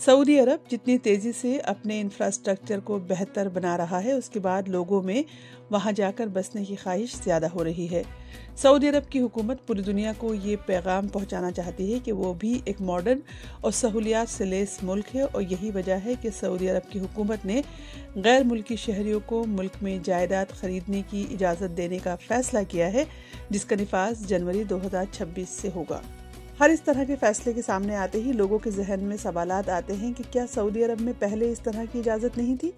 Saudi अरब जितनी तेज़ी से अपने इंफ्रास्ट्रक्चर को बेहतर बना रहा है, उसके बाद लोगों में वहाँ जाकर बसने की ख्वाहिश ज़्यादा हो रही है। सऊदी अरब की हुकूमत पूरी दुनिया को ये पैगाम पहुँचाना चाहती है कि वो भी एक मॉडर्न और सहूलियात से लेस मुल्क है, और यही वजह है कि सऊदी अरब की हुकूमत ने गैर मुल्की शहरियों को मुल्क में जायदाद खरीदने की इजाज़त देने का फैसला किया है, जिसका निफाज जनवरी 2026 से होगा। हर इस तरह के फैसले के सामने आते ही लोगों के जहन में सवालात आते हैं कि क्या सऊदी अरब में पहले इस तरह की इजाज़त नहीं थी?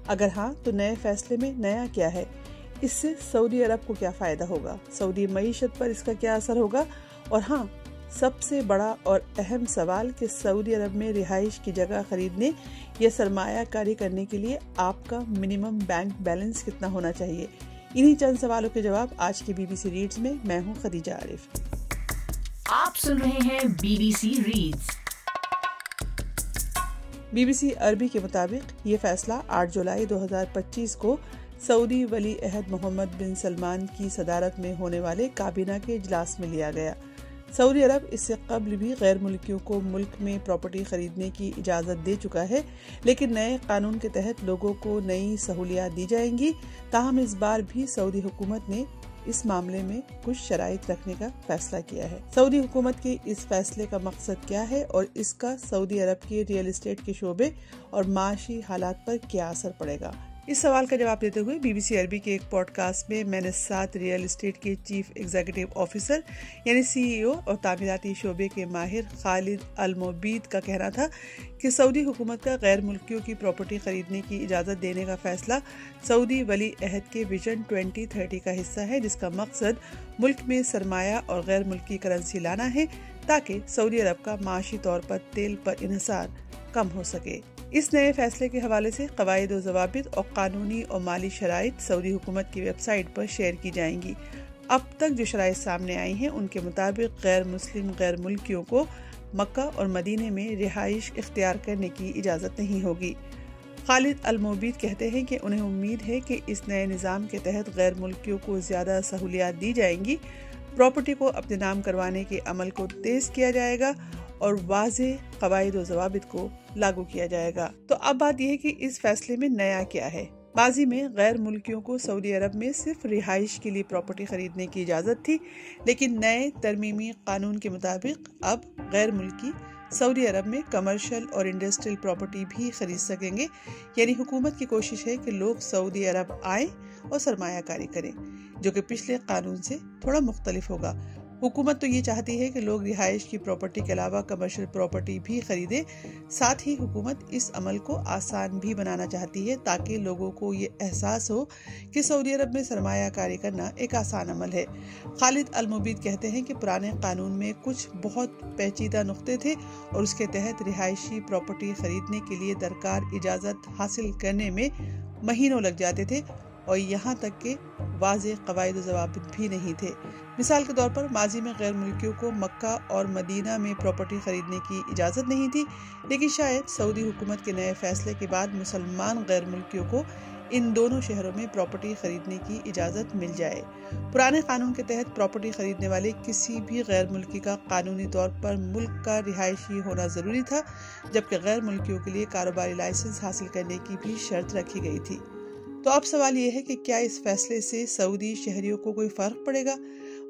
अगर हाँ, तो नए फैसले में नया क्या है? इससे सऊदी अरब को क्या फ़ायदा होगा? सऊदी मईशत पर इसका क्या असर होगा? और हाँ, सबसे बड़ा और अहम सवाल कि सऊदी अरब में रिहाइश की जगह खरीदने या सरमायाकारी करने के लिए आपका मिनिमम बैंक बैलेंस कितना होना चाहिए? इन्हीं चंद सवालों के जवाब आज की BBC रीड्स में। मैं हूँ खदीजा आरिफ। आप सुन रहे हैं BBC रीड्स। BBC अरबी के मुताबिक ये फैसला 8 जुलाई 2025 को सऊदी वली अहद मोहम्मद बिन सलमान की सदारत में होने वाले काबीना के इजलास में लिया गया। सऊदी अरब इससे कबल भी गैर मुल्कियों को मुल्क में प्रॉपर्टी खरीदने की इजाज़त दे चुका है, लेकिन नए कानून के तहत लोगों को नई सहूलियात दी जाएंगी। ताहम इस बार भी सऊदी हुकूमत ने इस मामले में कुछ शराइत रखने का फैसला किया है। सऊदी हुकूमत के इस फैसले का मकसद क्या है और इसका सऊदी अरब के रियल एस्टेट के शोबे और माशी हालात पर क्या असर पड़ेगा? इस सवाल का जवाब देते हुए BBC अरबी के एक पॉडकास्ट में मैंने 7 रियल एस्टेट के चीफ एग्जीक्यूटिव ऑफिसर यानी CEO और तामीराती शोबे के माहिर खालिद अल-मोबीद का कहना था कि सऊदी हुकूमत का गैर मुल्कियों की प्रॉपर्टी खरीदने की इजाज़त देने का फैसला सऊदी वली अहद के विजन 2030 का हिस्सा है, जिसका मकसद मुल्क में सरमाया और गैर मुल्की करेंसी लाना है ताकि सऊदी अरब का माशी तौर पर तेल पर इन्हिसार कम हो सके। इस नए फैसले के हवाले से कवायद व ज़वाबित और कानूनी और माली शराइत सऊदी हुकूमत की वेबसाइट पर शेयर की जाएंगी। अब तक जो शराइत सामने आई हैं उनके मुताबिक गैर मुस्लिम गैर मुल्कियों को मक्का और मदीने में रिहाइश इख्तियार करने की इजाज़त नहीं होगी। खालिद अल-मोबीद कहते हैं कि उन्हें उम्मीद है कि इस नए निज़ाम के तहत गैर मुल्कियों को ज़्यादा सहूलियात दी जाएंगी, प्रॉपर्टी को अपने नाम करवाने के अमल को तेज़ किया जाएगा और वाज़ेह कवायद व ज़वाबित को लागू किया जाएगा। तो अब बात यह है कि इस फैसले में नया क्या है। माजी में गैर मुल्कियों को सऊदी अरब में सिर्फ रिहाइश के लिए प्रॉपर्टी खरीदने की इजाज़त थी, लेकिन नए तरमीमी कानून के मुताबिक अब गैर मुल्की सऊदी अरब में कमर्शियल और इंडस्ट्रियल प्रॉपर्टी भी खरीद सकेंगे। यानी हुकूमत की कोशिश है कि लोग सऊदी अरब आएँ और सरमायाकारी करें, जो कि पिछले कानून से थोड़ा मुख्तलिफ होगा। हुकूमत तो ये चाहती है कि लोग रिहाइश की प्रॉपर्टी के अलावा कमर्शियल प्रॉपर्टी भी खरीदें। साथ ही हुकूमत इस अमल को आसान भी बनाना चाहती है ताकि लोगों को ये एहसास हो कि सऊदी अरब में सरमायाकारी करना एक आसान अमल है। खालिद अल-मोबीद कहते हैं कि पुराने कानून में कुछ बहुत पेचीदा नुक्ते थे और उसके तहत रिहायशी प्रॉपर्टी खरीदने के लिए दरकार इजाज़त हासिल करने में महीनों लग जाते थे और यहाँ तक कि वाज़ेह कवायद व ज़वाबित भी नहीं थे। मिसाल के तौर पर माजी में गैर मुल्कियों को मक्का और मदीना में प्रॉपर्टी खरीदने की इजाज़त नहीं थी, लेकिन शायद सऊदी हुकूमत के नए फैसले के बाद मुसलमान गैर मुल्कियों को इन दोनों शहरों में प्रॉपर्टी खरीदने की इजाज़त मिल जाए। पुराने कानून के तहत प्रॉपर्टी खरीदने वाले किसी भी गैर मुल्की का कानूनी तौर पर मुल्क का रिहायशी होना ज़रूरी था, जबकि गैर मुल्कियों के लिए कारोबारी लाइसेंस हासिल करने की भी शर्त रखी गई थी। तो अब सवाल ये है कि क्या इस फैसले से सऊदी शहरियों को कोई फ़र्क पड़ेगा?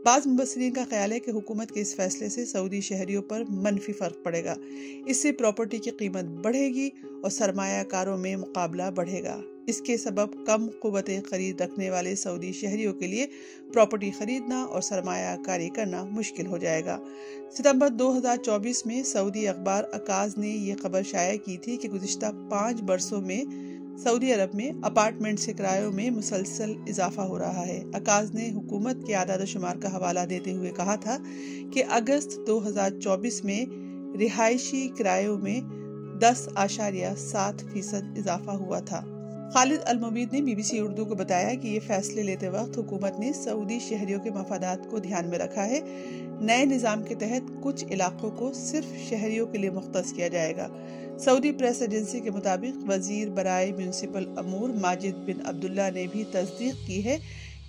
बाज़ मुबस्सिरीन का ख्याल है कि हुकूमत के इस फैसले से सऊदी शहरियों पर मनफी फ़र्क पड़ेगा। इससे प्रॉपर्टी की कीमत बढ़ेगी और सरमायाकारों में मुकाबला बढ़ेगा। इसके सबब कम क़ुव्वत ख़रीद रखने वाले सऊदी शहरियों के लिए प्रॉपर्टी खरीदना और सरमायाकारी करना मुश्किल हो जाएगा। सितंबर 2024 में सऊदी अखबार अकाज़ ने यह खबर शाया की थी कि गुज़िश्ता 5 बरसों में सऊदी अरब में अपार्टमेंट्स के किरायों में मुसलसल इजाफा हो रहा है। अकाज़ ने हुकूमत के आदाद शुमार का हवाला देते हुए कहा था कि अगस्त 2024 में रिहायशी किरायों में 10.7% इजाफा हुआ था। खालिद अल-मोबीद ने BBC उर्दू को बताया कि ये फैसले लेते वक्त हुकूमत ने सऊदी शहरियों के मफादात को ध्यान में रखा है। नए निज़ाम के तहत कुछ इलाकों को सिर्फ शहरियों के लिए मुख्तस किया जाएगा। सऊदी प्रेस एजेंसी के मुताबिक वजीर बराए म्यूनिसिपल अमूर माजिद बिन अब्दुल्ला ने भी तस्दीक की है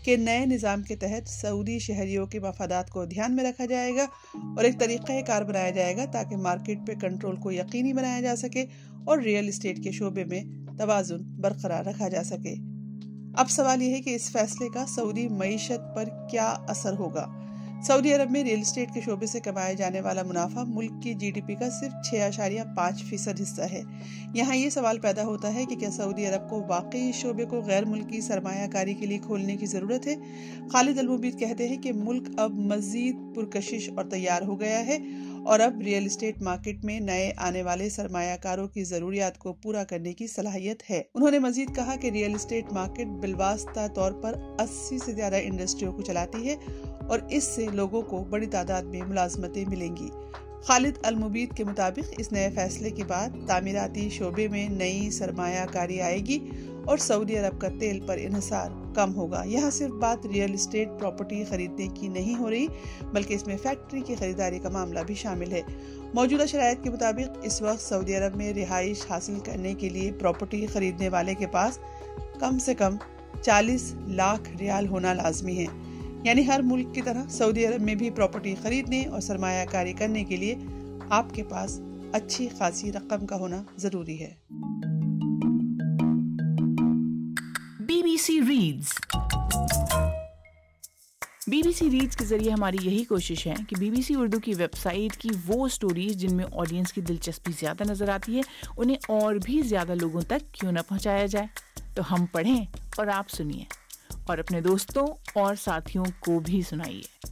کہ نئے نظام کے تحت سعودی شہریوں کے مفادات کو دھیان میں رکھا جائے گا اور ایک طریقہ کار بنایا جائے گا تاکہ مارکیٹ پہ کنٹرول کو یقینی بنایا جا سکے اور ریئل اسٹیٹ کے شعبے میں توازن برقرار رکھا جا سکے۔ اب سوال یہ ہے کہ اس فیصلے کا سعودی معیشت پر کیا اثر ہوگا؟ سعودی عرب میں ریئل اسٹیٹ کے شعبے سے کمایا جانے والا منافع ملک کی جی ڈی پی کا صرف 6.5% حصہ ہے۔ یہاں یہ سوال پیدا ہوتا ہے کہ کیا سعودی عرب کو واقعی اس شعبے کو غیر ملکی سرمایہ کاری کے لیے کھولنے کی ضرورت ہے؟ خالد المبید کہتے ہیں کہ ملک اب مزید پرکشش اور تیار ہو گیا ہے اور اب ریئل اسٹیٹ مارکیٹ میں نئے آنے والے سرمایہ کاروں کی ضروریات کو پورا کرنے کی صلاحیت ہے۔ انہوں نے مزید کہا کہ ریئل اسٹیٹ مارکیٹ بالواسطہ طور پر 80 سے زیادہ انڈسٹریوں کو چلاتی ہے اور اس سے لوگوں کو بڑی تعداد میں ملازمتیں ملیں گی۔ خالد المبید کے مطابق اس نئے فیصلے کے بعد تعمیراتی شعبے میں نئی سرمایہ کاری آئے گی اور سعودی عرب کا تیل پر انحصار کم ہوگا۔ یہاں صرف بات ریئل اسٹیٹ پراپرٹی خریدنے کی نہیں ہو رہی بلکہ اس میں فیکٹری کی خریداری کا معاملہ بھی شامل ہے۔ موجودہ شرائط کے مطابق اس وقت سعودی عرب میں رہائش حاصل کرنے کے لیے پراپرٹی خریدنے والے کے پاس کم سے کم 40 لاکھ ریال ہونا لازمی ہے۔ یعنی ہر ملک کی طرح سعودی عرب میں بھی پراپرٹی خریدنے اور سرمایہ کاری کرنے کے لیے آپ کے پاس اچھی خاصی رقم کا ہونا ضروری ہے۔ BBC ریڈز BBC ریڈز کے ذریعے ہماری یہی کوشش ہے کہ BBC اردو کی ویب سائٹ کی وہ سٹوریز جن میں آڈینس کی دلچسپی زیادہ نظر آتی ہے انہیں اور بھی زیادہ لوگوں تک کیوں نہ پہنچایا جائے۔ تو ہم پڑھیں اور آپ سنیے اور اپنے دوستوں اور ساتھیوں کو بھی سنائیے۔